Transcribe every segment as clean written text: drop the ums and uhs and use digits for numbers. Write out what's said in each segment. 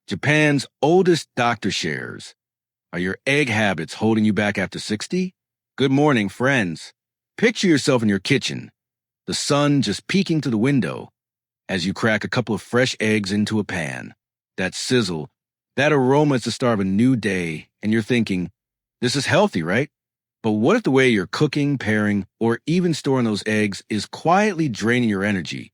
Japan's oldest doctor shares. Are your egg habits holding you back after 60? Good morning, friends. Picture yourself in your kitchen, the sun just peeking through the window as you crack a couple of fresh eggs into a pan. That sizzle, that aroma is the start of a new day, and you're thinking, this is healthy, right? But what if the way you're cooking, pairing, or even storing those eggs is quietly draining your energy,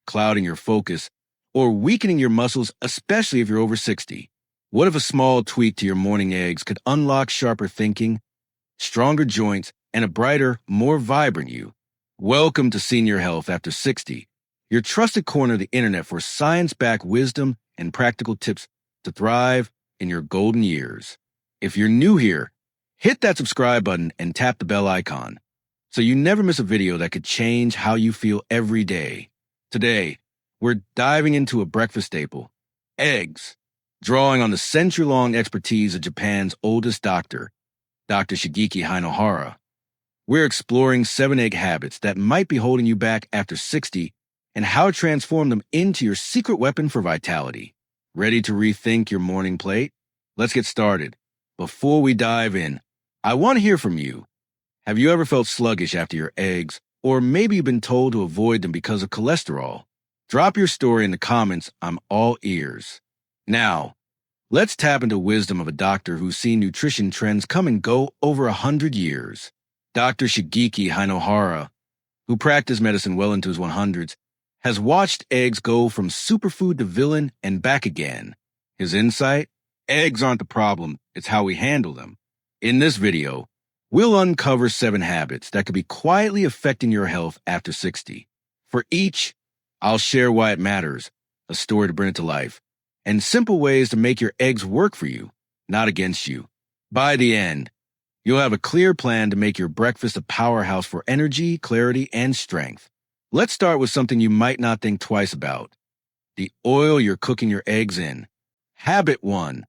clouding your focus, or weakening your muscles, especially if you're over 60? What if a small tweak to your morning eggs could unlock sharper thinking, stronger joints, and a brighter, more vibrant you? Welcome to Senior Health After 60, your trusted corner of the internet for science-backed wisdom and practical tips to thrive in your golden years. If you're new here, hit that subscribe button and tap the bell icon so you never miss a video that could change how you feel every day. Today, we're diving into a breakfast staple, eggs, drawing on the century-long expertise of Japan's oldest doctor, Dr. Shigeaki Hinohara. We're exploring 7 egg habits that might be holding you back after 60 and how to transform them into your secret weapon for vitality. Ready to rethink your morning plate? Let's get started. Before we dive in, I want to hear from you. Have you ever felt sluggish after your eggs, or maybe you've been told to avoid them because of cholesterol? Drop your story in the comments. I'm all ears. Now, let's tap into wisdom of a doctor who's seen nutrition trends come and go over 100 years. Dr. Shigeaki Hinohara, who practiced medicine well into his 100s, has watched eggs go from superfood to villain and back again. His insight? Eggs aren't the problem, it's how we handle them. In this video, we'll uncover 7 habits that could be quietly affecting your health after 60. For each, I'll share why it matters, a story to bring it to life, and simple ways to make your eggs work for you, not against you. By the end, you'll have a clear plan to make your breakfast a powerhouse for energy, clarity, and strength. Let's start with something you might not think twice about: the oil you're cooking your eggs in. Habit 1.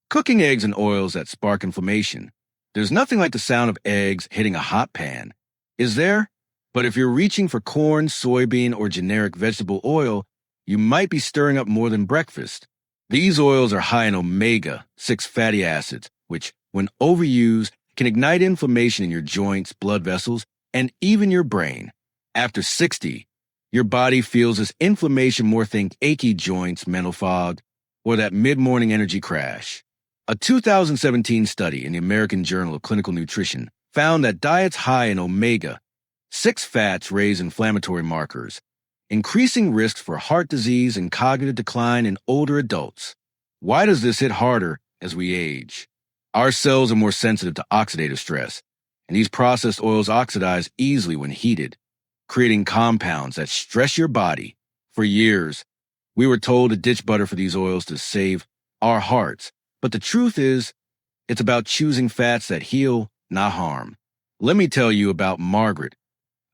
Cooking eggs in oils that spark inflammation. There's nothing like the sound of eggs hitting a hot pan, is there? But if you're reaching for corn, soybean, or generic vegetable oil, you might be stirring up more than breakfast. These oils are high in omega-6 fatty acids, which, when overused, can ignite inflammation in your joints, blood vessels, and even your brain. After 60, your body feels this inflammation more. Think achy joints, mental fog, or that mid-morning energy crash. A 2017 study in the American Journal of Clinical Nutrition found that diets high in omega-6 fats raise inflammatory markers, increasing risks for heart disease and cognitive decline in older adults. Why does this hit harder as we age? Our cells are more sensitive to oxidative stress, and these processed oils oxidize easily when heated, creating compounds that stress your body. For years, we were told to ditch butter for these oils to save our hearts, but the truth is, it's about choosing fats that heal, not harm. Let me tell you about Margaret,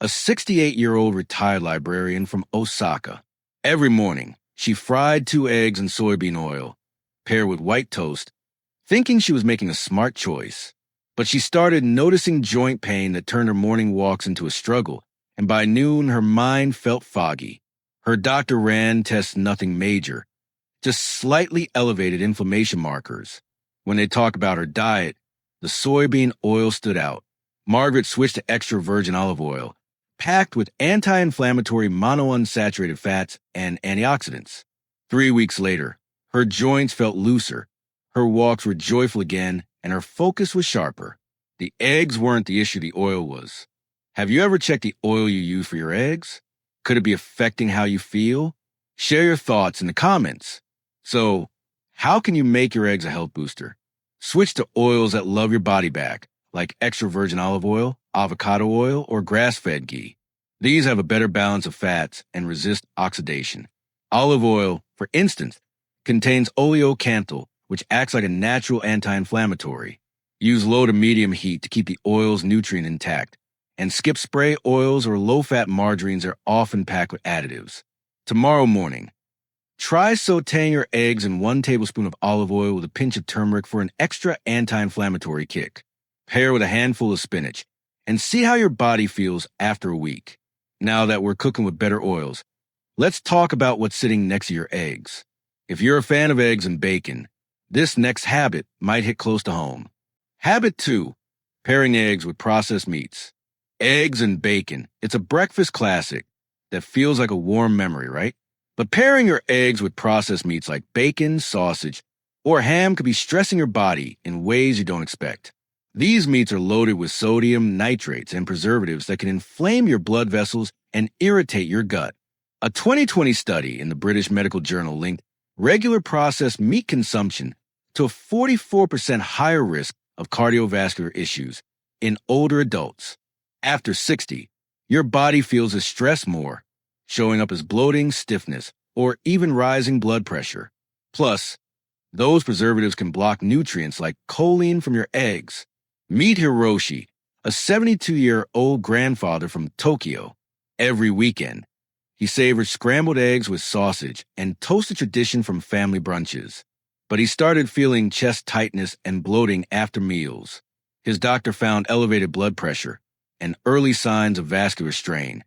a 68-year-old retired librarian from Osaka. Every morning, she fried 2 eggs in soybean oil, paired with white toast, thinking she was making a smart choice. But she started noticing joint pain that turned her morning walks into a struggle, and by noon, her mind felt foggy. Her doctor ran tests, nothing major, just slightly elevated inflammation markers. When they talked about her diet, the soybean oil stood out. Margaret switched to extra virgin olive oil, packed with anti-inflammatory monounsaturated fats and antioxidants. 3 weeks later, her joints felt looser, her walks were joyful again, and her focus was sharper. The eggs weren't the issue, the oil was. Have you ever checked the oil you use for your eggs? Could it be affecting how you feel? Share your thoughts in the comments. So, how can you make your eggs a health booster? Switch to oils that love your body back, like extra virgin olive oil, avocado oil, or grass-fed ghee. These have a better balance of fats and resist oxidation. Olive oil, for instance, contains oleocanthal, which acts like a natural anti-inflammatory. Use low to medium heat to keep the oil's nutrient intact, and skip spray oils or low-fat margarines are often packed with additives. Tomorrow morning, try sautéing your eggs in 1 tablespoon of olive oil with a pinch of turmeric for an extra anti-inflammatory kick. Pair with a handful of spinach, and see how your body feels after a week. Now that we're cooking with better oils, let's talk about what's sitting next to your eggs. If you're a fan of eggs and bacon, this next habit might hit close to home. Habit 2. Pairing eggs with processed meats. Eggs and bacon. It's a breakfast classic that feels like a warm memory, right? But pairing your eggs with processed meats like bacon, sausage, or ham could be stressing your body in ways you don't expect. These meats are loaded with sodium, nitrates, and preservatives that can inflame your blood vessels and irritate your gut. A 2020 study in the British Medical Journal linked regular processed meat consumption to a 44% higher risk of cardiovascular issues in older adults. After 60, your body feels the stress more, showing up as bloating, stiffness, or even rising blood pressure. Plus, those preservatives can block nutrients like choline from your eggs. Meet Hiroshi, a 72-year-old grandfather from Tokyo. Every weekend, he savored scrambled eggs with sausage and toasted tradition from family brunches. But he started feeling chest tightness and bloating after meals. His doctor found elevated blood pressure and early signs of vascular strain,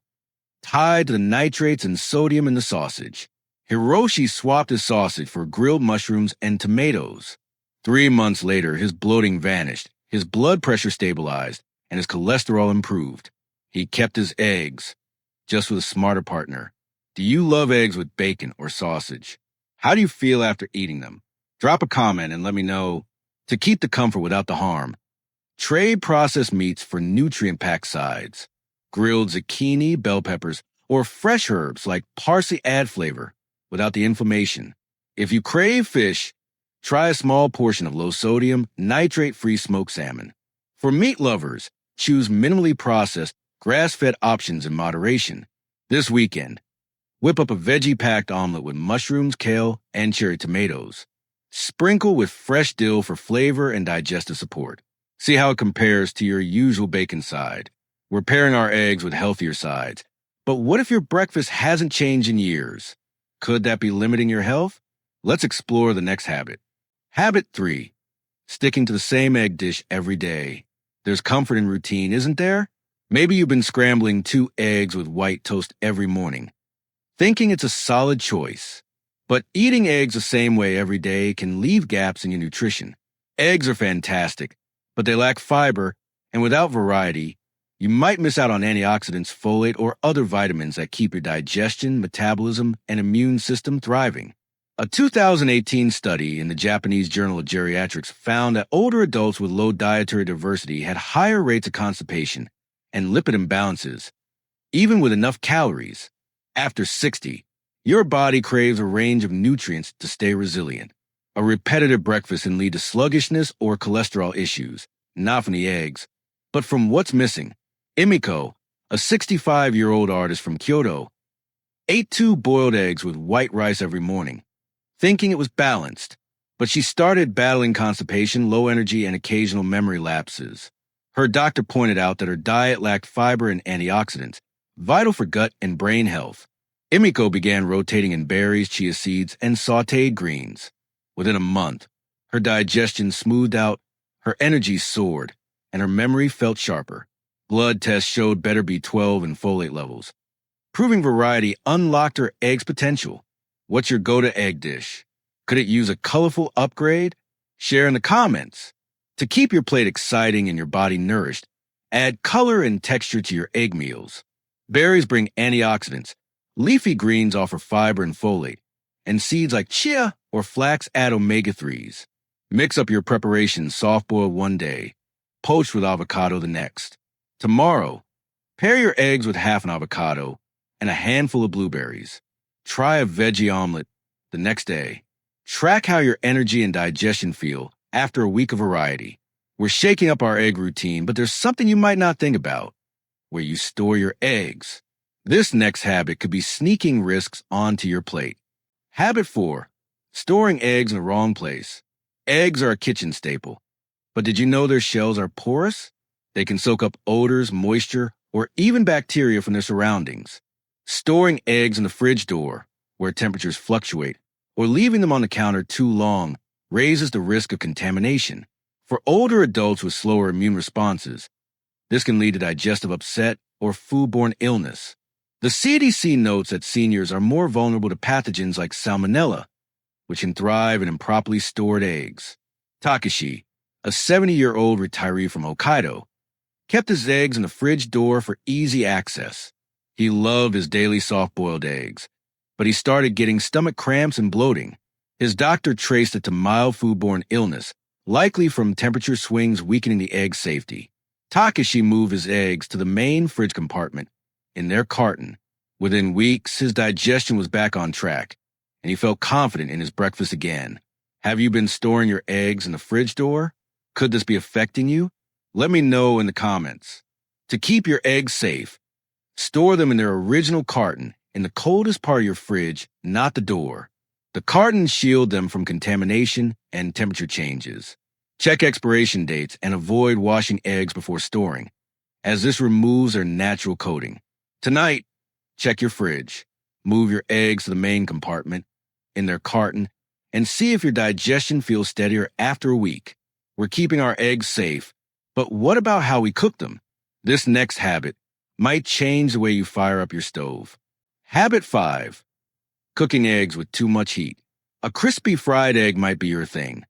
tied to the nitrates and sodium in the sausage. Hiroshi swapped his sausage for grilled mushrooms and tomatoes. 3 months later, his bloating vanished, his blood pressure stabilized, and his cholesterol improved. He kept his eggs, just with a smarter partner. Do you love eggs with bacon or sausage? How do you feel after eating them? Drop a comment and let me know. To keep the comfort without the harm, trade processed meats for nutrient-packed sides. Grilled zucchini, bell peppers, or fresh herbs like parsley add flavor without the inflammation. If you crave fish, try a small portion of low-sodium, nitrate-free smoked salmon. For meat lovers, choose minimally processed, grass-fed options in moderation. This weekend, whip up a veggie-packed omelet with mushrooms, kale, and cherry tomatoes. Sprinkle with fresh dill for flavor and digestive support. See how it compares to your usual bacon side. We're pairing our eggs with healthier sides. But what if your breakfast hasn't changed in years? Could that be limiting your health? Let's explore the next habit. Habit 3. Sticking to the same egg dish every day. There's comfort in routine, isn't there? Maybe you've been scrambling 2 eggs with white toast every morning, thinking it's a solid choice. But eating eggs the same way every day can leave gaps in your nutrition. Eggs are fantastic, but they lack fiber, and without variety, you might miss out on antioxidants, folate, or other vitamins that keep your digestion, metabolism, and immune system thriving. A 2018 study in the Japanese Journal of Geriatrics found that older adults with low dietary diversity had higher rates of constipation and lipid imbalances, even with enough calories. After 60, your body craves a range of nutrients to stay resilient. A repetitive breakfast can lead to sluggishness or cholesterol issues, not from the eggs, but from what's missing. Emiko, a 65-year-old artist from Kyoto, ate 2 boiled eggs with white rice every morning, thinking it was balanced, but she started battling constipation, low energy, and occasional memory lapses. Her doctor pointed out that her diet lacked fiber and antioxidants, vital for gut and brain health. Emiko began rotating in berries, chia seeds, and sautéed greens. Within a month, her digestion smoothed out, her energy soared, and her memory felt sharper. Blood tests showed better B12 and folate levels. Proving variety unlocked her eggs' potential. What's your go-to egg dish? Could it use a colorful upgrade? Share in the comments. To keep your plate exciting and your body nourished, add color and texture to your egg meals. Berries bring antioxidants. Leafy greens offer fiber and folate, and seeds like chia or flax add omega-3s. Mix up your preparation soft-boiled one day, poached with avocado the next. Tomorrow, pair your eggs with half an avocado and a handful of blueberries. Try a veggie omelet the next day. Track how your energy and digestion feel after a week of variety. We're shaking up our egg routine, but there's something you might not think about: where you store your eggs. This next habit could be sneaking risks onto your plate. Habit 4. Storing eggs in the wrong place. Eggs are a kitchen staple, but did you know their shells are porous? They can soak up odors, moisture, or even bacteria from their surroundings. Storing eggs in the fridge door, where temperatures fluctuate, or leaving them on the counter too long raises the risk of contamination. For older adults with slower immune responses, this can lead to digestive upset or foodborne illness. The CDC notes that seniors are more vulnerable to pathogens like salmonella, which can thrive in improperly stored eggs. Takashi, a 70-year-old retiree from Hokkaido, kept his eggs in the fridge door for easy access. He loved his daily soft-boiled eggs, but he started getting stomach cramps and bloating. His doctor traced it to mild foodborne illness, likely from temperature swings weakening the egg's safety. Takashi moved his eggs to the main fridge compartment in their carton. Within weeks, his digestion was back on track, and he felt confident in his breakfast again. Have you been storing your eggs in the fridge door? Could this be affecting you? Let me know in the comments. To keep your eggs safe, store them in their original carton in the coldest part of your fridge, not the door. The cartons shield them from contamination and temperature changes. Check expiration dates and avoid washing eggs before storing, as this removes their natural coating. Tonight, check your fridge. Move your eggs to the main compartment in their carton and see if your digestion feels steadier after a week. We're keeping our eggs safe, but what about how we cook them? This next habit might change the way you fire up your stove. Habit 5. Cooking eggs with too much heat. A crispy fried egg might be your thing,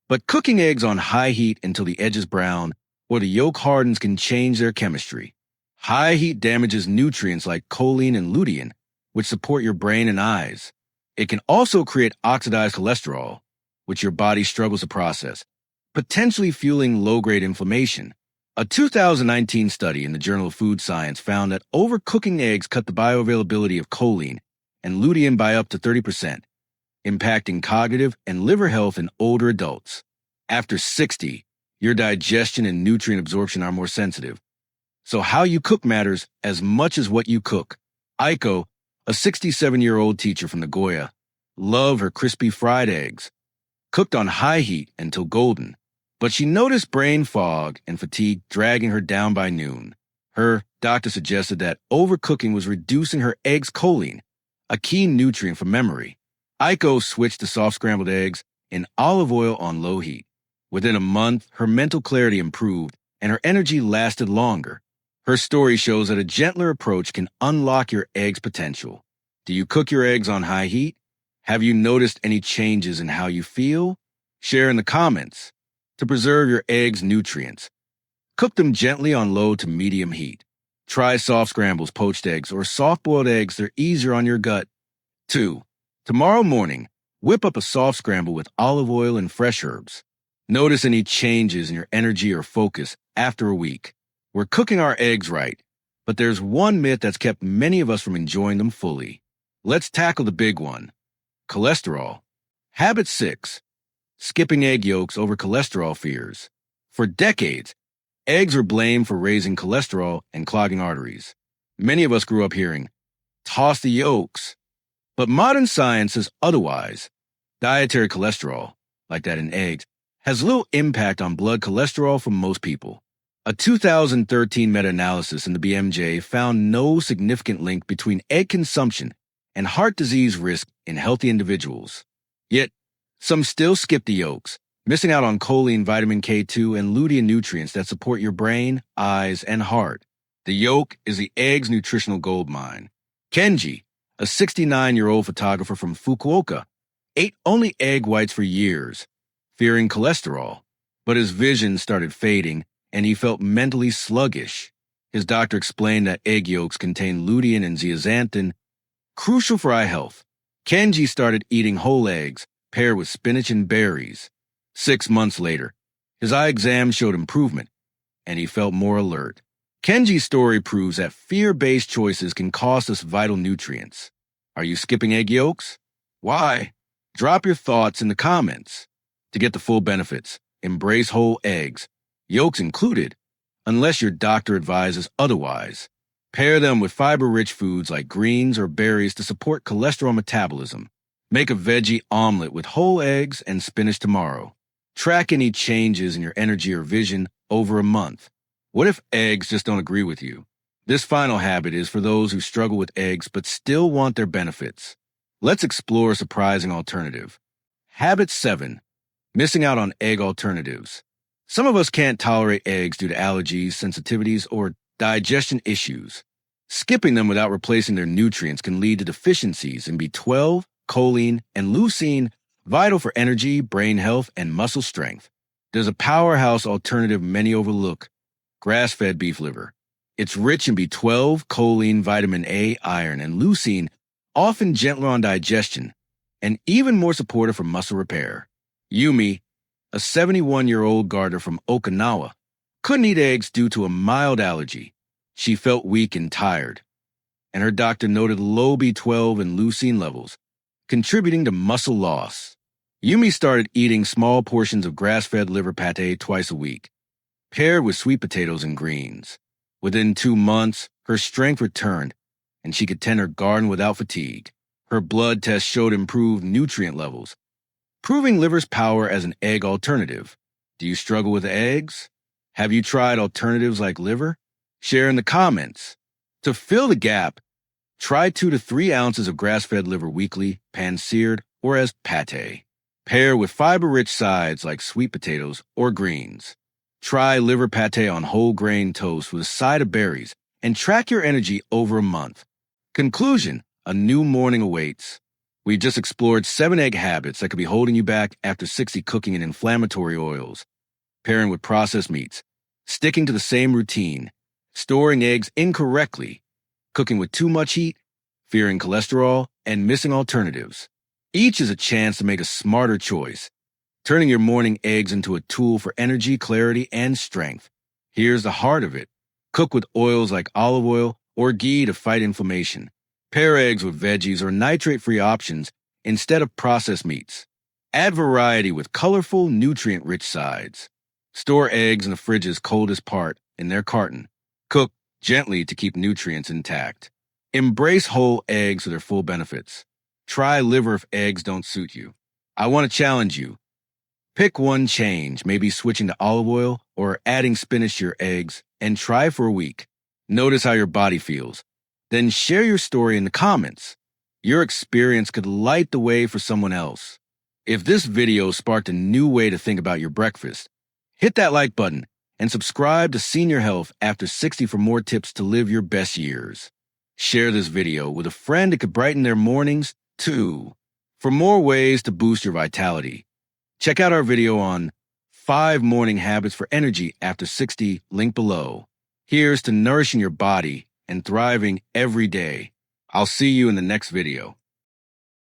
but cooking eggs on high heat until the edge is brown or the yolk hardens can change their chemistry. High heat damages nutrients like choline and lutein, which support your brain and eyes. It can also create oxidized cholesterol, which your body struggles to process, potentially fueling low-grade inflammation. A 2019 study in the Journal of Food Science found that overcooking eggs cut the bioavailability of choline and lutein by up to 30%, impacting cognitive and liver health in older adults. After 60, your digestion and nutrient absorption are more sensitive. So how you cook matters as much as what you cook. Aiko, a 67-year-old teacher from Nagoya, loved her crispy fried eggs, cooked on high heat until golden. But she noticed brain fog and fatigue dragging her down by noon. Her doctor suggested that overcooking was reducing her eggs' choline, a key nutrient for memory. Aiko switched to soft scrambled eggs in olive oil on low heat. Within a month, her mental clarity improved and her energy lasted longer. Her story shows that a gentler approach can unlock your eggs' potential. Do you cook your eggs on high heat? Have you noticed any changes in how you feel? Share in the comments. To preserve your eggs' nutrients, cook them gently on low to medium heat. Try soft scrambles, poached eggs, or soft-boiled eggs. They're easier on your gut. 2. Tomorrow morning, whip up a soft scramble with olive oil and fresh herbs. Notice any changes in your energy or focus after a week. We're cooking our eggs right, but there's one myth that's kept many of us from enjoying them fully. Let's tackle the big one: cholesterol. Habit 6. Skipping egg yolks over cholesterol fears. For decades, eggs were blamed for raising cholesterol and clogging arteries. Many of us grew up hearing, "Toss the yolks." But modern science says otherwise. Dietary cholesterol, like that in eggs, has little impact on blood cholesterol for most people. A 2013 meta-analysis in the BMJ found no significant link between egg consumption and heart disease risk in healthy individuals. Yet, some still skip the yolks, missing out on choline, vitamin K2, and lutein nutrients that support your brain, eyes, and heart. The yolk is the egg's nutritional gold mine. Kenji, a 69-year-old photographer from Fukuoka, ate only egg whites for years, fearing cholesterol, but his vision started fading and he felt mentally sluggish. His doctor explained that egg yolks contain lutein and zeaxanthin, crucial for eye health. Kenji started eating whole eggs, paired with spinach and berries. 6 months later, his eye exam showed improvement, and he felt more alert. Kenji's story proves that fear-based choices can cost us vital nutrients. Are you skipping egg yolks? Why? Drop your thoughts in the comments. To get the full benefits, embrace whole eggs, yolks included, unless your doctor advises otherwise. Pair them with fiber-rich foods like greens or berries to support cholesterol metabolism. Make a veggie omelet with whole eggs and spinach tomorrow. Track any changes in your energy or vision over a month. What if eggs just don't agree with you? This final habit is for those who struggle with eggs but still want their benefits. Let's explore a surprising alternative. Habit 7. Missing out on egg alternatives. Some of us can't tolerate eggs due to allergies, sensitivities, or digestion issues. Skipping them without replacing their nutrients can lead to deficiencies in B12, choline, and leucine, vital for energy, brain health, and muscle strength. There's a powerhouse alternative many overlook: grass-fed beef liver. It's rich in B12, choline, vitamin A, iron, and leucine, often gentler on digestion, and even more supportive for muscle repair. Yumi, a 71-year-old gardener from Okinawa, couldn't eat eggs due to a mild allergy. She felt weak and tired, and her doctor noted low B12 and leucine levels, contributing to muscle loss. Yumi started eating small portions of grass-fed liver pate twice a week, paired with sweet potatoes and greens. Within 2 months, her strength returned, and she could tend her garden without fatigue. Her blood test showed improved nutrient levels, proving liver's power as an egg alternative. Do you struggle with eggs? Have you tried alternatives like liver? Share in the comments. To fill the gap, try 2 to 3 ounces of grass-fed liver weekly, pan-seared, or as pate. Pair with fiber-rich sides like sweet potatoes or greens. Try liver pate on whole grain toast with a side of berries and track your energy over a month. Conclusion: a new morning awaits. We just explored 7 egg habits that could be holding you back after 60 cooking in inflammatory oils, pairing with processed meats, sticking to the same routine, storing eggs incorrectly, cooking with too much heat, fearing cholesterol, and missing alternatives. Each is a chance to make a smarter choice, turning your morning eggs into a tool for energy, clarity, and strength. Here's the heart of it. Cook with oils like olive oil or ghee to fight inflammation. Pair eggs with veggies or nitrate-free options instead of processed meats. Add variety with colorful, nutrient-rich sides. Store eggs in the fridge's coldest part, in their carton. Cook gently to keep nutrients intact. Embrace whole eggs for their full benefits. Try liver if eggs don't suit you. I want to challenge you. Pick one change, maybe switching to olive oil or adding spinach to your eggs, and try for a week. Notice how your body feels. Then share your story in the comments. Your experience could light the way for someone else. If this video sparked a new way to think about your breakfast, hit that like button and subscribe to Senior Health After 60 for more tips to live your best years. Share this video with a friend that could brighten their mornings too. For more ways to boost your vitality, check out our video on 5 morning habits for energy after 60, link below. Here's to nourishing your body and thriving every day. I'll see you in the next video.